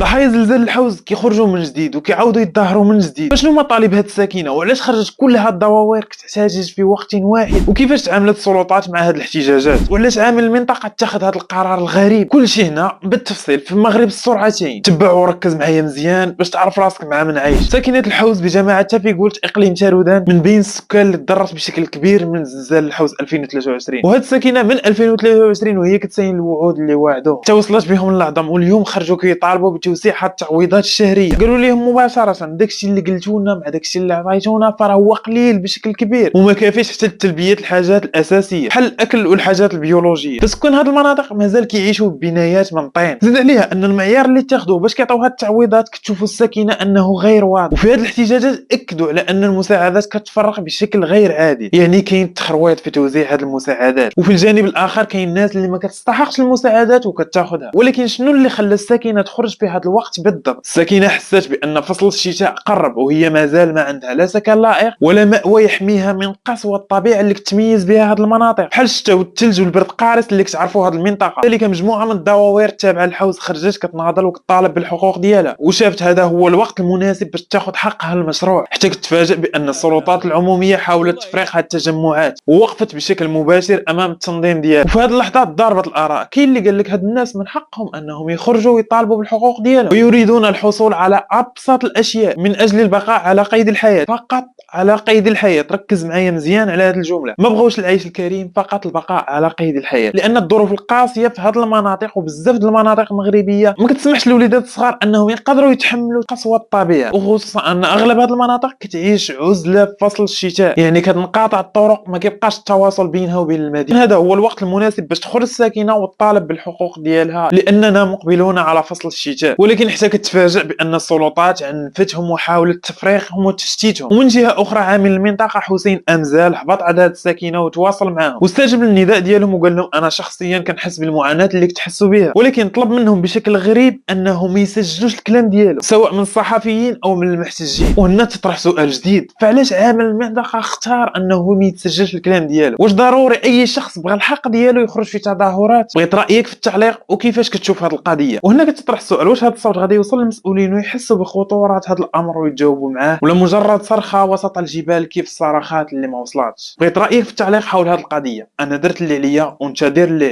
ضحايا زلزال الحوز كيخرجوا من جديد وكيعاودوا يتظاهروا من جديد. فشنو مطالب هاد الساكنه وعلاش خرجت كل هاد الدواوير كتحتاج في وقت واحد؟ وكيفاش تعاملت السلطات مع هاد الاحتجاجات؟ وعلاش عامل المنطقه اتخذ هاد القرار الغريب؟ كلشي هنا بالتفصيل في المغرب السرعتين. تبع وركز معايا مزيان باش تعرف راسك مع من عايش. ساكنه الحوز بجماعه تافيغولت اقليم تارودان من بين السكان اللي تضررت بشكل كبير من زلزال الحوز 2023. وهاد الساكنه من 2023 وهي كتساين الوعود اللي وعدوه حتى وصلت بهم اللعظم، واليوم خرجوا كيطالبوا بتوسيع هاد التعويضات الشهريه. قالوا لهم مباشره داكشي اللي قلتونا مع داكشي اللي عطيتونا فراه هو قليل بشكل كبير وما كافيش حتى لتلبيه الحاجات الاساسيه بحال الاكل والحاجات البيولوجيه. فسكان هاد المناطق مازال كيعيشوا ببنايات من طين. زيد عليها ان المعيار اللي اتخذوه باش كيعطيو هاد التعويضات كتشوفوا الساكنه انه غير واضح. وفي هاد الاحتجاجات اكدوا على ان المساعدات كتفرق بشكل غير عادل، يعني كاين تخرويط في توزيع هاد المساعدات، وفي الجانب الاخر كاين الناس اللي ما كتستحقش المساعدات وكتاخذها. ولكن شنو اللي خلى الساكنه تخرج في هذا الوقت بالضبط؟ الساكنه حست بان فصل الشتاء قرب وهي مازال ما عندها لا سكن لائق ولا مأوى يحميها من قسوه الطبيعه اللي كتميز بها هذه المناطق بحال الشتاء والثلج والبرد قارس اللي كتعرفوا هذه المنطقه. ذلك مجموعه من الدواوير التابعه للحوز خرجت كتناضل وكتطالب بالحقوق ديالها، وشافت هذا هو الوقت المناسب باش تاخذ حقها المشروع، حتى كتفاجئ بان السلطات العموميه حاولت تفريق هذه التجمعات ووقفت بشكل مباشر امام التنظيم ديالها. وفي هذه اللحظات ضربت الاراء. كاين اللي قال لك هاد الناس من حقهم انهم يخرجوا ويطالبوا بالحقوق ديالهم ويريدون الحصول على ابسط الاشياء من اجل البقاء على قيد الحياه، فقط على قيد الحياه. ركز معايا مزيان على هذه الجمله، ما بغاوش العيش الكريم، فقط البقاء على قيد الحياه. لان الظروف القاسيه في هذه المناطق وبزاف د المناطق المغربيه ما كتسمحش للوليدات الصغار انهم يقدروا يتحملوا قسوه الطبيعه، وخصوصا ان اغلب هذه المناطق كتعيش عزله في فصل الشتاء، يعني كتنقاطع الطرق ما كيبقاش التواصل بينها وبين المدينه. هذا هو الوقت المناسب باش تخرج الساكنه وتطالب بالحقوق ديالها، لاننا مقبلون على فصل الشتاء. ولكن حتى كتفاجئ بان السلطات عنفتهم وحاولت تفريقهم وتشتيتهم. ومن جهه اخرى عامل المنطقه حسين امزال حبط على هذه الساكنه وتواصل معهم واستجاب للنداء ديالهم وقال لهم انا شخصيا كنحس بالمعاناه اللي كتحسوا بها، ولكن طلب منهم بشكل غريب انهم ما يسجلوش الكلام ديالو سواء من الصحفيين او من المحتجين. وهنا تطرح سؤال جديد، فعلاش عامل المنطقه اختار انه ما يتسجلش الكلام ديالو؟ واش ضروري اي شخص بغى الحق ديالو يخرج في تظاهرات؟ بغيت رايك في التعليق وكيفاش كتشوف هذه القضيه. وهنا كتطرح السؤال، واش هذا الصوت غادي يوصل للمسؤولين ويحسوا بخطوره هذا الامر ويتجاوبوا معاه، ولا مجرد صرخه وسط الجبال كيف الصرخات اللي ما وصلاتش؟ بغيت رايك في التعليق حول هذه القضيه. انا درت اللي عليا وانت دير اللي